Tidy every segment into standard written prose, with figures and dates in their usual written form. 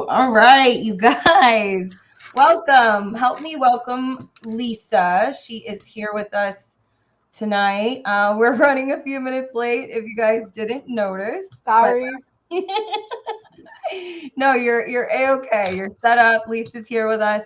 All right, you guys. Welcome. Help me welcome Lisa. She is here with us tonight. We're running a few minutes late if you guys didn't notice, but Sorry. no, you're a-okay. You're set up. Lisa's here with us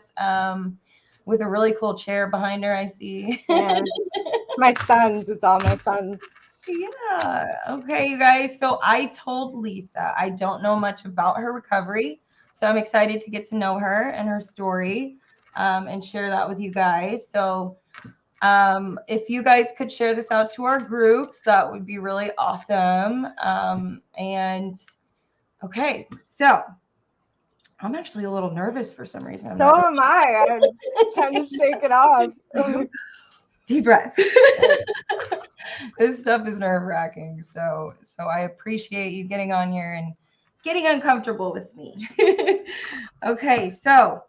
with a really cool chair behind her, I see. Yeah, it's my sons. It's all my sons. Yeah. Okay, you guys. So I told Lisa I don't know much about her recovery. So I'm excited to get to know her and her story and share that with you guys. So if you guys could share this out to our groups, that would be really awesome. And okay, so I'm actually a little nervous for some reason. I'm not So am I. I'm trying to shake it off. deep breath. This stuff is nerve wracking. So I appreciate you getting on here and getting uncomfortable with me. Okay, so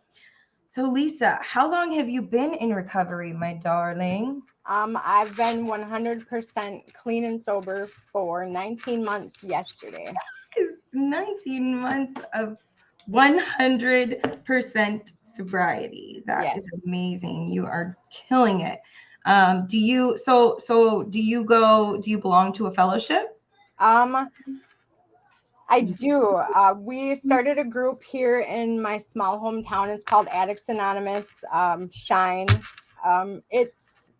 Lisa, how long have you been in recovery, my darling? I've been 100% clean and sober for 19 months yesterday. It's 19 months of 100% sobriety. That is Yes. amazing. You are killing it. Do you do you belong to a fellowship? Um, I You just do. We started a group here in my small hometown. It's called Addicts Anonymous. Shine. It's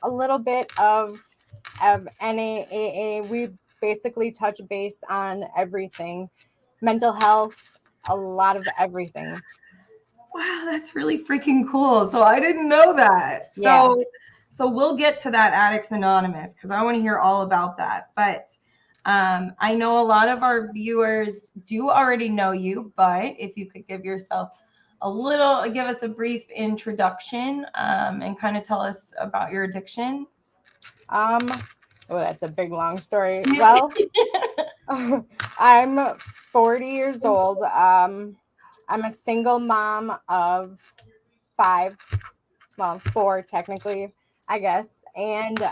a little bit of NAAA. We basically touch base on everything, mental health, a lot of everything. Wow, that's really freaking cool. So I didn't know that. Yeah. So we'll get to that Addicts Anonymous because I want to hear all about that. But I know a lot of our viewers do already know you, but if you could give yourself give us a brief introduction and kind of tell us about your addiction. Um, oh, that's a big long story. Well, I'm 40 years old. I'm a single mom of five, well, four technically, I guess. And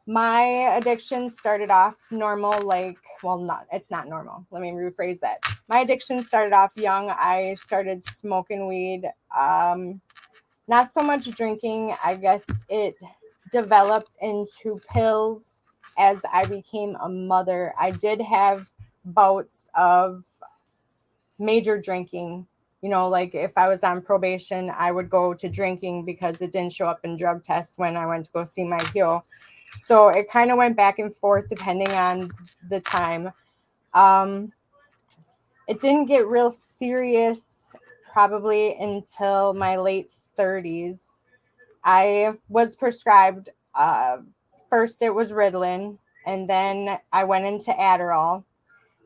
my addiction started off normal, like, well, not, it's not normal. Let me rephrase that. My addiction started off young. I started smoking weed. Not so much drinking. I guess it developed into pills as I became a mother. I did have bouts of major drinking. You know, like if I was on probation, I would go to drinking because it didn't show up in drug tests when I went to go see my PO. So it kind of went back and forth depending on the time. Um, it didn't get real serious probably until my late 30s. I was prescribed, first it was Ritalin, and then I went into Adderall.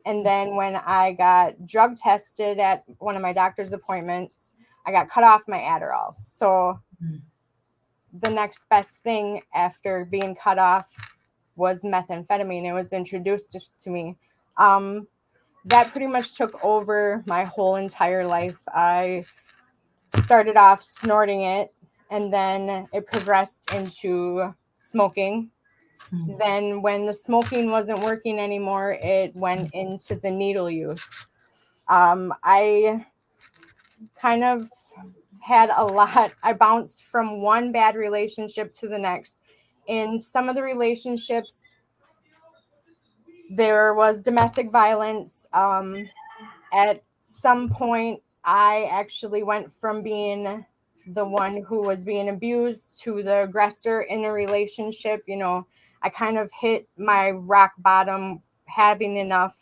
And then when I got drug tested at one of my doctor's appointments, I got cut off my Adderall. So the next best thing after being cut off was methamphetamine. It was introduced to me. Um, that pretty much took over my whole entire life. I started off snorting it, and then it progressed into smoking. Then, when the smoking wasn't working anymore, it went into the needle use. I kind of had a lot. I bounced from one bad relationship to the next. In some of the relationships, there was domestic violence. At some point, I actually went from being the one who was being abused to the aggressor in a relationship. You know, I kind of hit my rock bottom, having enough.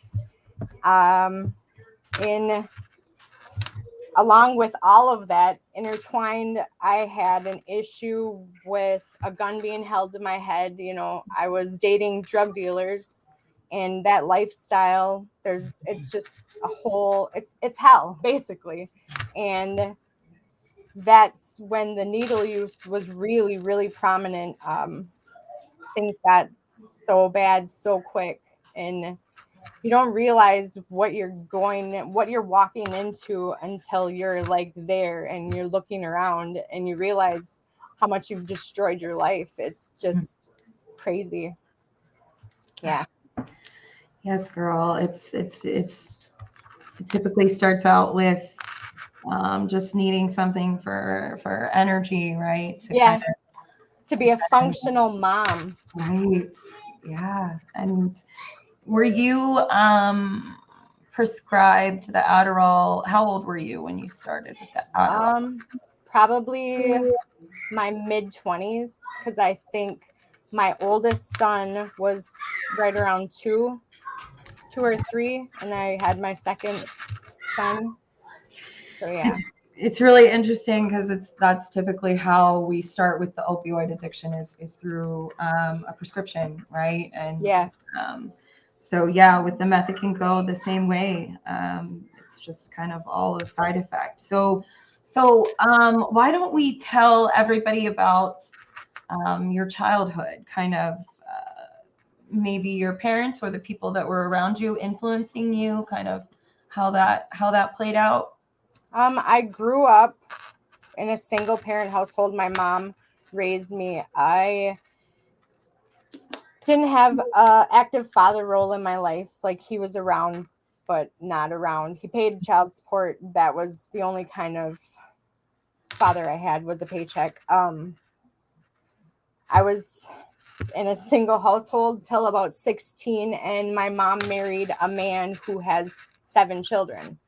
Um, in Along with all of that intertwined, I had an issue with a gun being held to my head. You know, I was dating drug dealers, and that lifestyle, it's just a whole, it's hell basically. And that's when the needle use was really, really prominent. Things got so bad so quick, and you don't realize what you're walking into until you're like there and you're looking around and you realize how much you've destroyed your life. It's just crazy. Yeah. Yes, girl. It's it typically starts out with just needing something for energy, right? Yeah, to be a kind functional mom. right. Yeah. And were you prescribed the Adderall? How old were you when you started with the Adderall? Probably my mid-20s, because I think my oldest son was right around two or three, and I had my second son. So yeah. It's really interesting because that's typically how we start with the opioid addiction is through a prescription, right? And Yeah. so yeah, with the meth it can go the same way. It's just kind of all a side effect. So why don't we tell everybody about your childhood, kind of maybe your parents or the people that were around you influencing you, kind of how that played out? I grew up in a single parent household. My mom raised me. I didn't have a active father role in my life. Like, he was around, but not around. He paid child support. That was the only kind of father I had, was a paycheck. I was in a single household till about 16, and my mom married a man who has 7 children.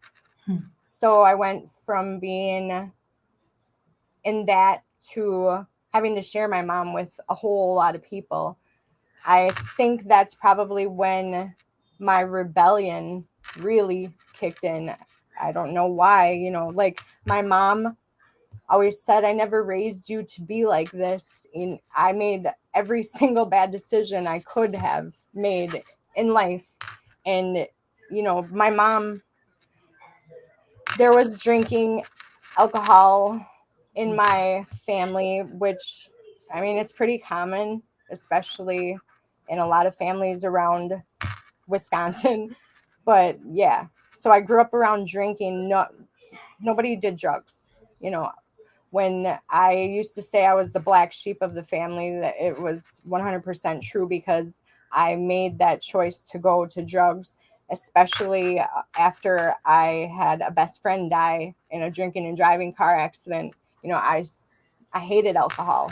So I went from being in that to having to share my mom with a whole lot of people. I think that's probably when my rebellion really kicked in. I don't know why, like, my mom always said, I never raised you to be like this. And I made every single bad decision I could have made in life. And, my mom, there was drinking alcohol in my family, which, I mean, it's pretty common, especially in a lot of families around Wisconsin. But yeah, so I grew up around drinking. Nobody did drugs. When I used to say I was the black sheep of the family, that it was 100% true, because I made that choice to go to drugs, especially after I had a best friend die in a drinking and driving car accident. I hated alcohol.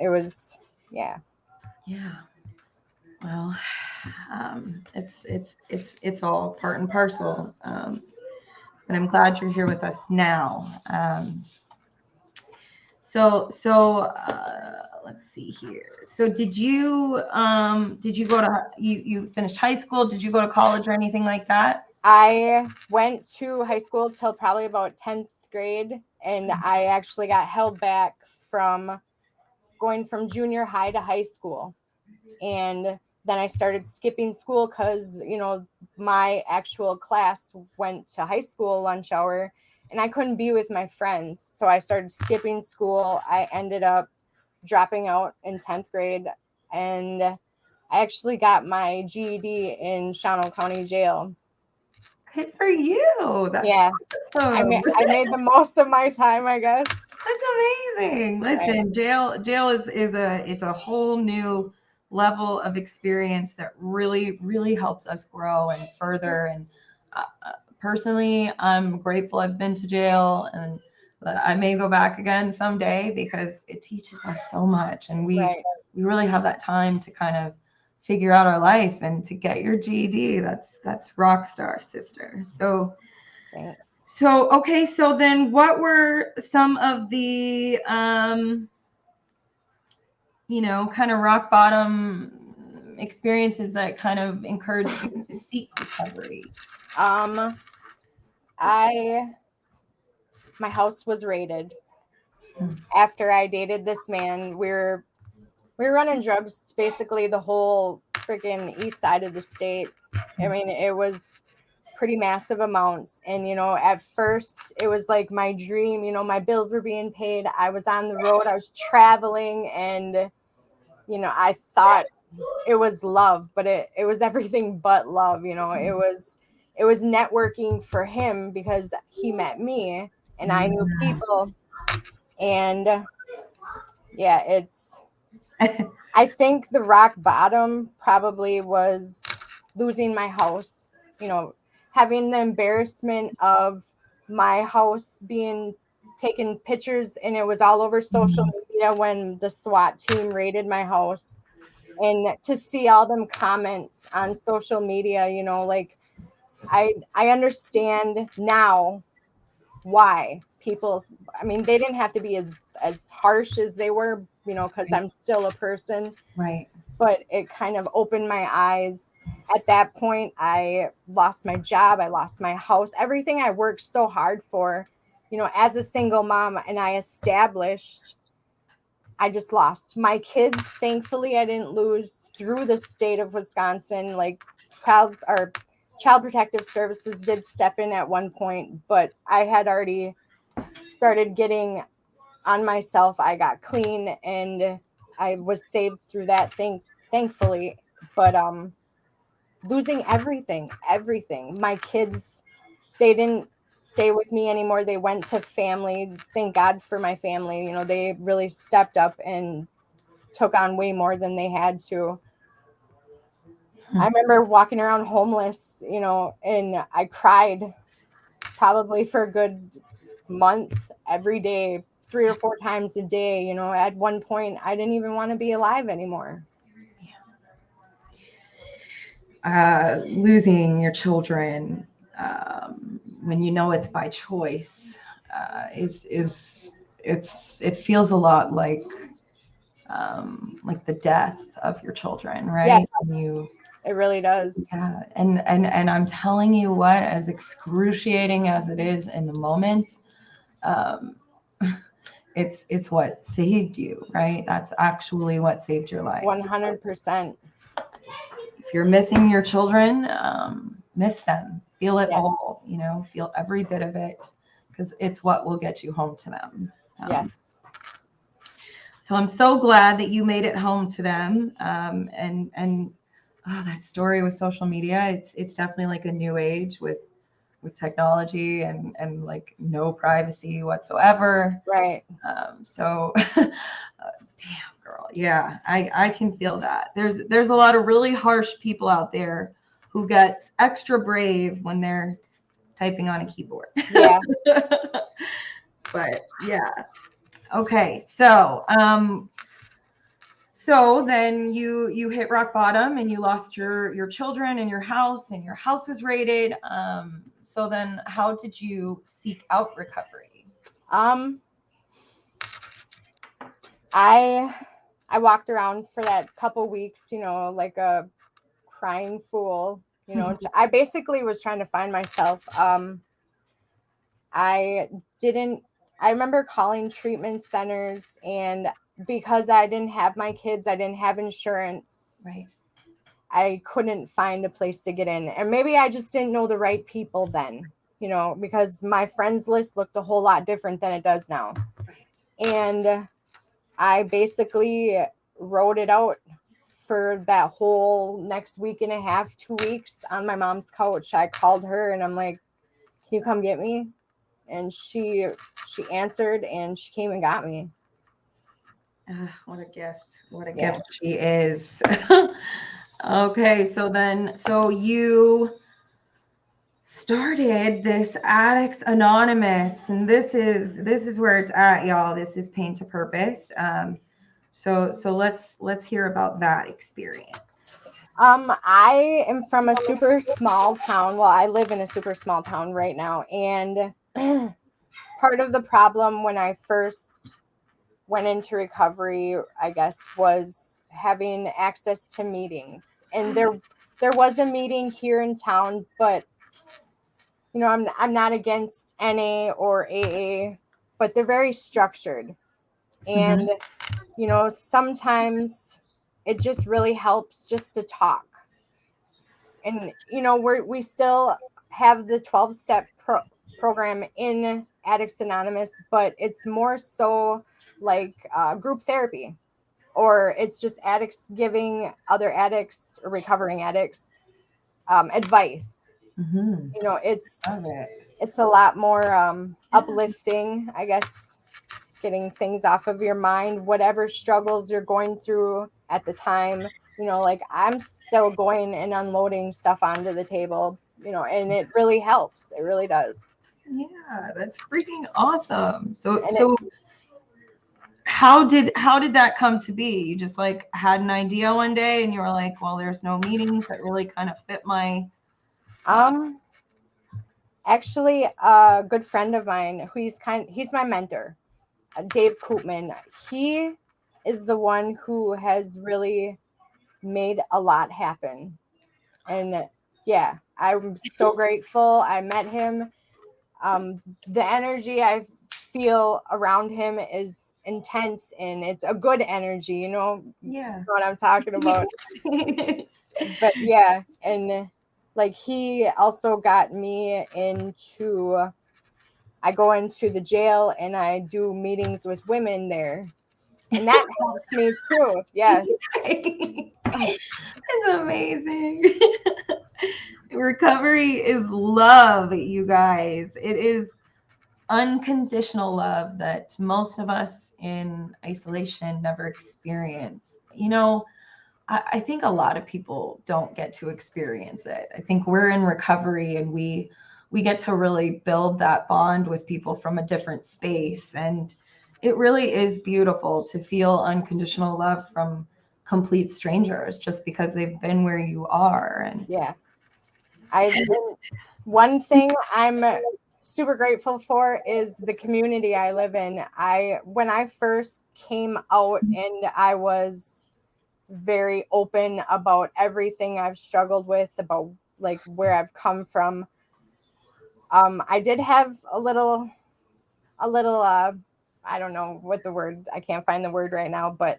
It was, yeah. Yeah. Well, it's all part and parcel. But I'm glad you're here with us now. Let's see here. So did you go to you finished high school? Did you go to college or anything like that? I went to high school till probably about 10th grade, and I actually got held back from going from junior high to high school. And then I started skipping school because, my actual class went to high school lunch hour, and I couldn't be with my friends. So I started skipping school. I ended up dropping out in 10th grade, and I actually got my GED in Shawano County Jail. Good for you. That's Yeah. awesome. I made the most of my time, I guess. That's amazing. Listen, jail is a whole new level of experience that really helps us grow and further. And personally, I'm grateful I've been to jail, and I may go back again someday because it teaches us so much, and we really have that time to kind of figure out our life and to get your GED. That's rock star, sister. So Thanks. So, okay, so then what were some of the, kind of rock bottom experiences that kind of encouraged you to seek recovery? My house was raided after I dated this man. We were running drugs basically the whole freaking east side of the state. I mean, it was pretty massive amounts. And, at first it was like my dream, my bills were being paid. I was on the road, I was traveling, and, I thought it was love, but it was everything but love. It was networking for him because he met me and I knew people. And yeah, I think the rock bottom probably was losing my house, having the embarrassment of my house being taken pictures, and it was all over social media when the SWAT team raided my house. And to see all them comments on social media, you know, like I understand now why people, I mean, they didn't have to be as harsh as they were, you know, because I'm still a person. Right. But it kind of opened my eyes. At that point, I lost my job, I lost my house, everything I worked so hard for, you know, as a single mom, and I established, I just lost my kids. Thankfully, I didn't lose. Through the state of Wisconsin, like child protective services did step in at one point, but I had already started getting on myself. I got clean and I was saved through that thing, thankfully. But losing everything. My kids, they didn't stay with me anymore. They went to family. Thank God for my family. You know, they really stepped up and took on way more than they had to. I remember walking around homeless, you know, and I cried probably for a good month every day, 3 or 4 times a day. You know, at one point I didn't even want to be alive anymore. Losing your children when you know it's by choice it feels a lot like the death of your children, right? Yes, And it really does. yeah, and I'm telling you what, as excruciating as it is in the moment, um, it's what saved you, right? That's actually what saved your life. 100%. If you're missing your children, miss them, feel it Yes. all, you know, feel every bit of it, because it's what will get you home to them. Yes. So I'm so glad that you made it home to them. And oh, that story with social media, it's definitely like a new age with technology and like no privacy whatsoever. Right. So damn, girl, yeah, I can feel that. There's a lot of really harsh people out there who get extra brave when they're typing on a keyboard. Yeah. But yeah. Okay, so so then you hit rock bottom and you lost your children and your house was raided. So then how did you seek out recovery? I walked around for that couple weeks, you know, like a crying fool, you know. I basically was trying to find myself. I remember calling treatment centers, and because I didn't have my kids, I didn't have insurance. Right. I couldn't find a place to get in. And maybe I just didn't know the right people then, you know, because my friends list looked a whole lot different than it does now. And I basically wrote it out for that whole next week and a half, 2 weeks on my mom's couch. I called her and I'm like, "Can you come get me?" And she answered and she came and got me. What a gift. What a gift she is. Okay, so you started this Addicts Anonymous, and this is where it's at, y'all. This is Pain to Purpose. So let's hear about that experience. I am from a super small town. Well, I live in a super small town right now, and part of the problem when I first went into recovery, I guess, was having access to meetings. And there was a meeting here in town, but you know, I'm not against NA or AA, but they're very structured. And you know, sometimes it just really helps just to talk. And you know, we still have the 12-step program in Addicts Anonymous, but it's more so like group therapy, or it's just addicts giving other addicts or recovering addicts advice. You know, it's a lot more uplifting, I guess, getting things off of your mind, whatever struggles you're going through at the time. You know, like I'm still going and unloading stuff onto the table, and it really helps. It really does. Yeah, that's freaking awesome. So And so how did that come to be? You just like had an idea one day and you were like, well, there's no meetings that really kind of fit my Actually, a good friend of mine, he's my mentor, Dave Koopman. He is the one who has really made a lot happen. And yeah, I'm so grateful I met him. The energy I feel around him is intense and it's a good energy, yeah. what I'm talking about. But yeah, and like he also got me into, I go into the jail and I do meetings with women there. And that helps me too. Yes. It's amazing. Recovery is love, you guys. It is unconditional love that most of us in isolation never experience. I think a lot of people don't get to experience it. I think we're in recovery and we get to really build that bond with people from a different space. And it really is beautiful to feel unconditional love from complete strangers just because they've been where you are. And yeah. One thing I'm super grateful for is the community I live in. When I first came out and I was very open about everything I've struggled with, about like where I've come from. I did have a little I don't know what the word, I can't find the word right now, but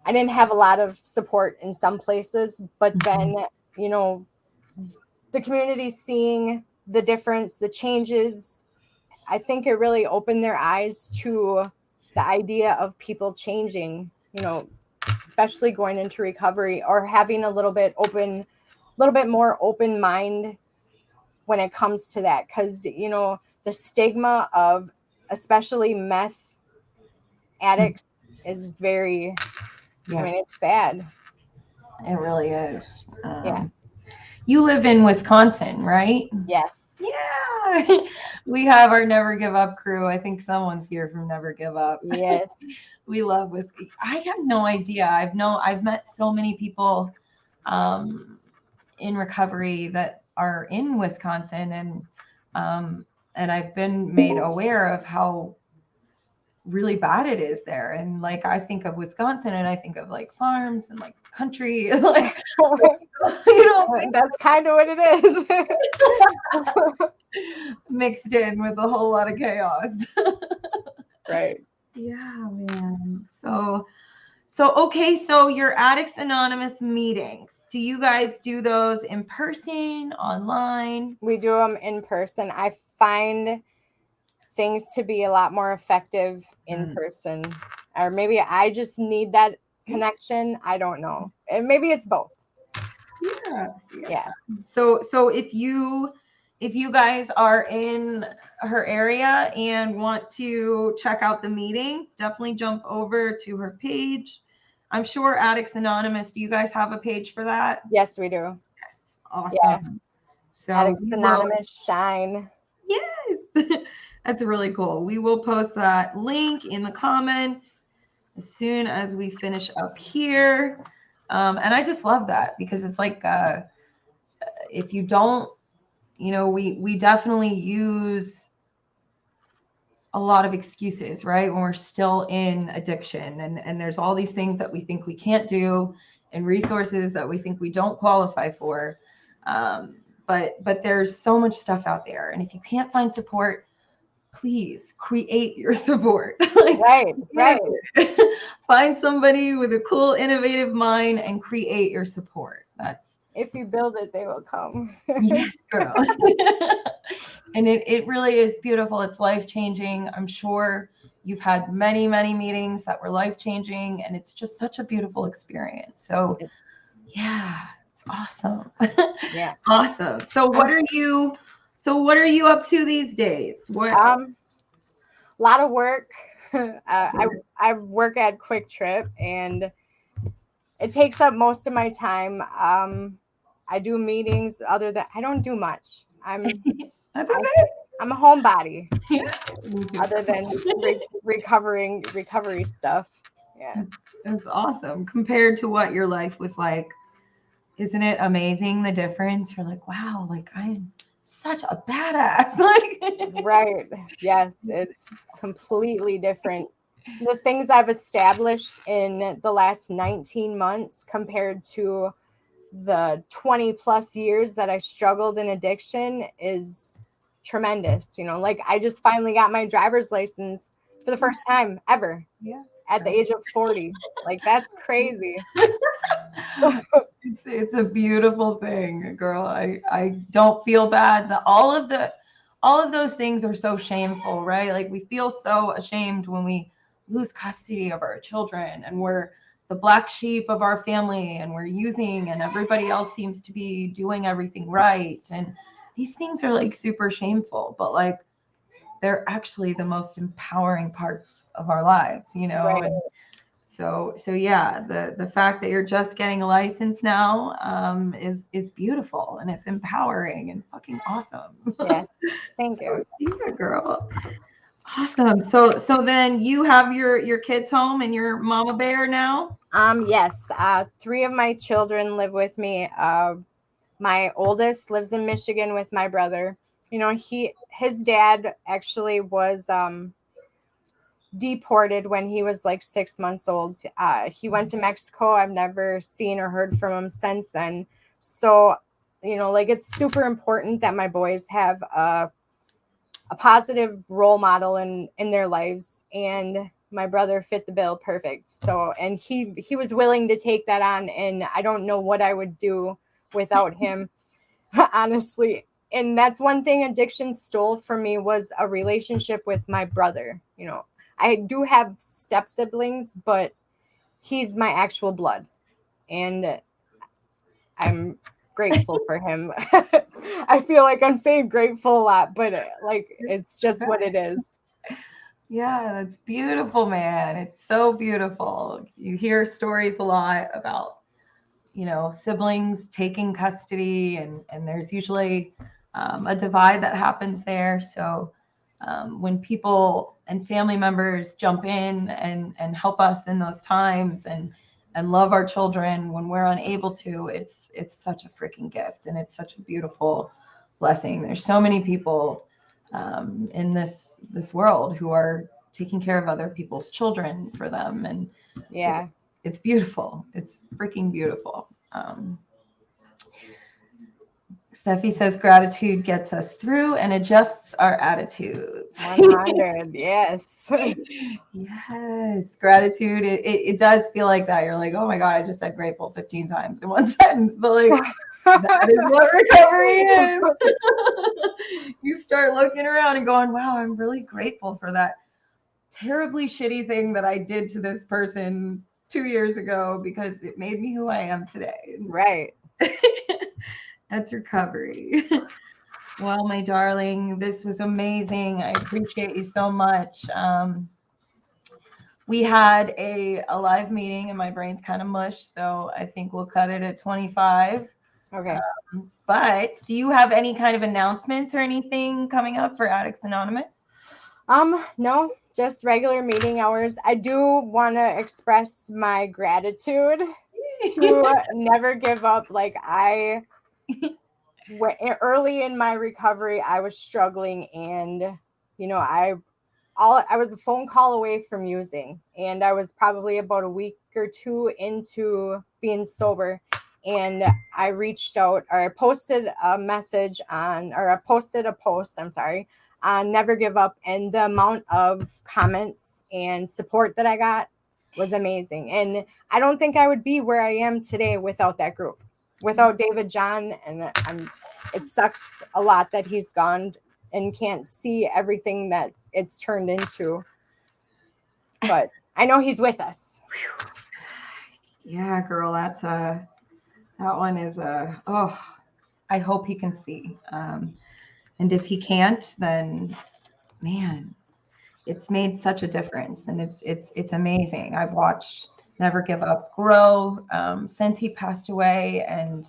I didn't have a lot of support in some places. But then, the community seeing the difference, the changes, I think it really opened their eyes to the idea of people changing, especially going into recovery or having a little bit more open mind when it comes to that. Because, the stigma of especially meth addicts is very, yeah, it's bad. it really is. Yeah. You live in Wisconsin, right? Yes. Yeah. We have our Never Give Up crew. I think someone's here from Never Give Up. Yes. We love whiskey. I have no idea. I've met so many people in recovery that are in Wisconsin, and I've been made aware of how really bad it is there. And like I think of Wisconsin and I think of like farms and like country like That's kind of what it is. Mixed in with a whole lot of chaos. Right. Yeah, man. So okay, so your Addicts Anonymous meetings, do you guys do those in person, online? We do them in person. I find things to be a lot more effective in person, or maybe I just need that connection. I don't know. And maybe it's both. Yeah. So if you guys are in her area and want to check out the meeting, definitely jump over to her page. I'm sure Addicts Anonymous, do you guys have a page for that? Yes, we do. Yes. Awesome. Yeah. So Addicts Anonymous shine. Yes. That's really cool. We will post that link in the comments as soon as we finish up here. And I just love that because it's like if you don't, we definitely use a lot of excuses, right? When we're still in addiction and there's all these things that we think we can't do and resources that we think we don't qualify for. But there's so much stuff out there. And if you can't find support, please create your support. Right. Find somebody with a cool, innovative mind and create your support. If you build it, they will come. Yes, girl. And it really is beautiful. It's life-changing. I'm sure you've had many, many meetings that were life-changing, and it's just such a beautiful experience. So yeah, it's awesome. Yeah. Awesome. So what are you up to these days? What a lot of work. I work at Quick Trip and it takes up most of my time. I do meetings. Other than I don't do much. That's okay. I'm a homebody. Yeah. Me too. Other than recovery stuff. Yeah. It's awesome compared to what your life was like. Isn't it amazing the difference? You're like, wow, like I'm such a badass. Like, Right. Yes, it's completely different. The things I've established in the last 19 months compared to the 20 plus years that I struggled in addiction is tremendous. You know, like I just finally got my driver's license for the first time ever yeah. at the age of 40. Like that's crazy. It's a beautiful thing, girl. I don't feel bad. All of those things are so shameful, right? Like we feel so ashamed when we lose custody of our children and we're the black sheep of our family and we're using and everybody else seems to be doing everything right. And these things are like super shameful, but like they're actually the most empowering parts of our lives, you know? Right. And so yeah, the fact that you're just getting a license now is beautiful and it's empowering and fucking awesome. Yes. Thank you. Yeah, girl. Awesome. So then you have your kids home and your mama bear now? Yes. 3 of my children live with me. My oldest lives in Michigan with my brother. You know, his dad actually was deported when he was like 6 months old. He went to Mexico. I've never seen or heard from him since then. So, you know, like it's super important that my boys have a positive role model in their lives, and my brother fit the bill perfect. So, and he was willing to take that on, and I don't know what I would do without him, honestly. And that's one thing addiction stole from me was a relationship with my brother. You know, I do have step siblings, but he's my actual blood, and I'm grateful for him. I feel like I'm saying grateful a lot, but like it's just what it is. Yeah, that's beautiful, man. It's so beautiful. You hear stories a lot about, you know, siblings taking custody, and there's usually a divide that happens there. So when people and family members jump in and help us in those times and love our children when we're unable to, it's such a freaking gift and it's such a beautiful blessing. There's so many people in this world who are taking care of other people's children for them, and Yeah. it's beautiful. It's freaking beautiful. Steffi says gratitude gets us through and adjusts our attitudes. 100. Yes. Yes, gratitude. It does feel like that. You're like, oh my God, I just said grateful 15 times in one sentence, but like that is what recovery is. You start looking around and going, wow, I'm really grateful for that terribly shitty thing that I did to this person 2 years ago because it made me who I am today. Right. That's recovery. Well, my darling, this was amazing. I appreciate you so much. We had a live meeting and my brain's kind of mush, so I think we'll cut it at 25. Okay. But do you have any kind of announcements or anything coming up for Addicts Anonymous? No, just regular meeting hours. I do want to express my gratitude to Never Give Up. Like early in my recovery, I was struggling, and you know, I was a phone call away from using, and I was probably about a week or 2 into being sober, and I reached out, or I posted a message on, or I posted a post, I'm sorry, on Never Give Up, and the amount of comments and support that I got was amazing. And I don't think I would be where I am today without that group, without David John. And it sucks a lot that he's gone and can't see everything that it's turned into. But I know he's with us. Yeah, girl, that one is I hope he can see. And if he can't, then man, it's made such a difference, and it's amazing. I've watched Never Give Up grow since he passed away, and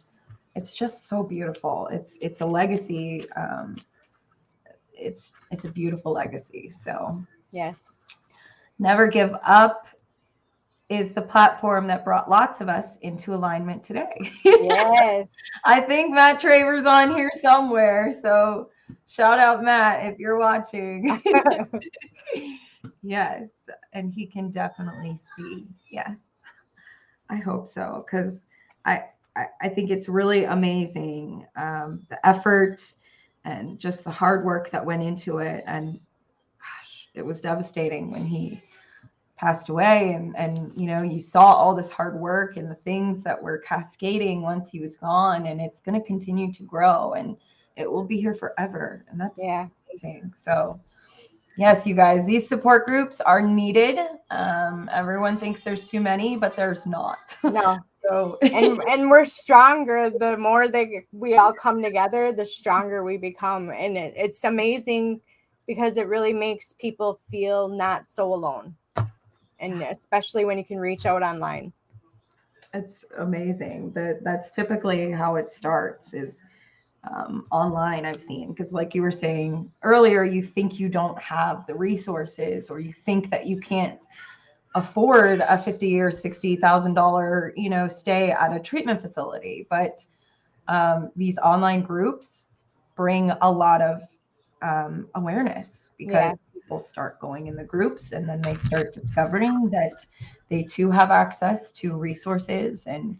it's just so beautiful. It's a legacy. It's a beautiful legacy. So Yes. Never Give Up is the platform that brought lots of us into alignment today. Yes. I think Matt Traver's on here somewhere. So shout out Matt if you're watching. Yes. And he can definitely see. Yes. I hope so. Because I think it's really amazing. The effort and just the hard work that went into it. And gosh, it was devastating when he passed away, and you saw all this hard work and the things that were cascading once he was gone, and it's going to continue to grow, and it will be here forever, and that's amazing. So yes, you guys, these support groups are needed. Everyone thinks there's too many, but there's not. No. So and we're stronger the more we all come together, the stronger we become, and it's amazing because it really makes people feel not so alone. And especially when you can reach out online. It's amazing. That's typically how it starts is online, I've seen. Because like you were saying earlier, you think you don't have the resources, or you think that you can't afford a $50,000 or $60,000, stay at a treatment facility. But these online groups bring a lot of awareness, because people start going in the groups, and then they start discovering that they too have access to resources and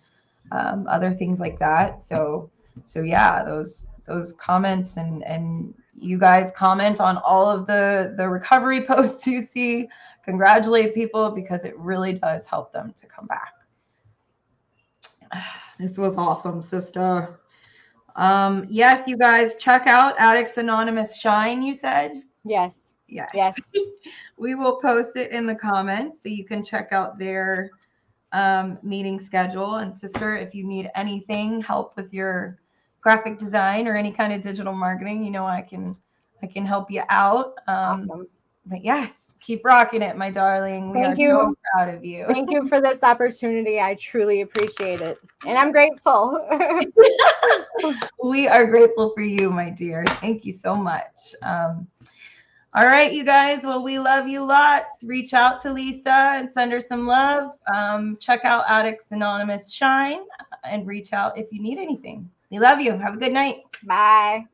other things like that. So yeah, those comments, and you guys comment on all of the recovery posts you see, congratulate people, because it really does help them to come back. This was awesome, sister. Yes, you guys, check out Addicts Anonymous Shine, you said? Yes. Yes. We will post it in the comments so you can check out their meeting schedule. And sister, if you need anything, help with your graphic design or any kind of digital marketing, I can help you out. Awesome. But yes, keep rocking it, my darling. We are so proud of you. Thank you for this opportunity. I truly appreciate it. And I'm grateful. We are grateful for you, my dear. Thank you so much. All right, you guys. Well, we love you lots. Reach out to Lisa and send her some love. Check out Addicts Anonymous Shine and reach out if you need anything. We love you. Have a good night. Bye.